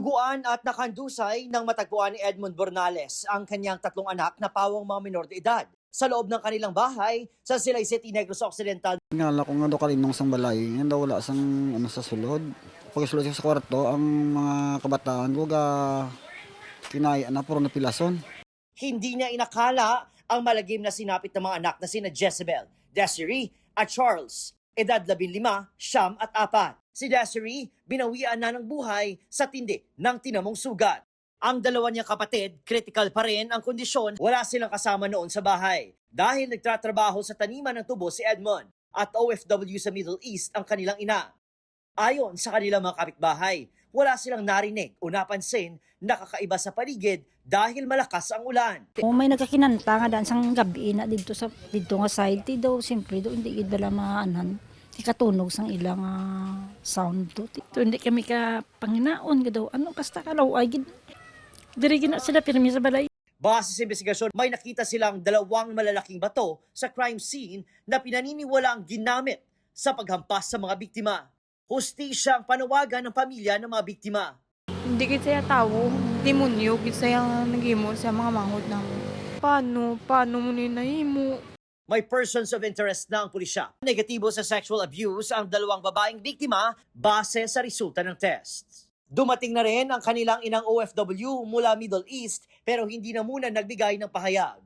Duguan at nakandusay ng matagpuan ni Edmond Bornales ang kanyang 3 anak na pawang mga minor de edad sa loob ng kanilang bahay sa Silay City, Negros Occidental. Ngala ko nga daw kalimang sang balay, nga daw wala sang sa sulod. Pag sulod sa kwarto, ang mga kabataan ko kinaya na puro na pilason. Hindi niya inakala ang malagim na sinapit ng mga anak na sina Jezebel, Desiree at Charles. Edad 15, 9 at 4. Si Desiree, binawian na ng buhay sa tindi ng tinamong sugat. Ang dalawa niyang kapatid, critical pa rin ang kondisyon, wala silang kasama noon sa bahay. Dahil nagtatrabaho sa taniman ng tubo si Edmond at OFW sa Middle East ang kanilang ina. Ayon sa kanilang mga kapitbahay, wala silang narinig o napansin na kakaiba sa paligid dahil malakas ang ulan. May nagkakinanta nga daan sang gabi na dito nga side ti daw siyempre do hindi gid bala maanan. Ikatunog sang ilang sound to. Hindi kami ka panginaon gid daw ano kasta ka daw ay gid diri gina sila pirmi sa balay. Base sa investigasyon, may nakita silang 2 malalaking bato sa crime scene na pinaniniwalaang ginamit sa paghampas sa mga biktima. Hustisya ang panawagan ng pamilya ng mga biktima. Hindi kita saya tawo, demonyo, kita saya nagimo sa mga manghod na paano mo ninahimo? May persons of interest na ang pulisya. Negatibo sa sexual abuse ang 2 babaeng biktima base sa resulta ng test. Dumating na rin ang kanilang inang OFW mula Middle East pero hindi na muna nagbigay ng pahayag.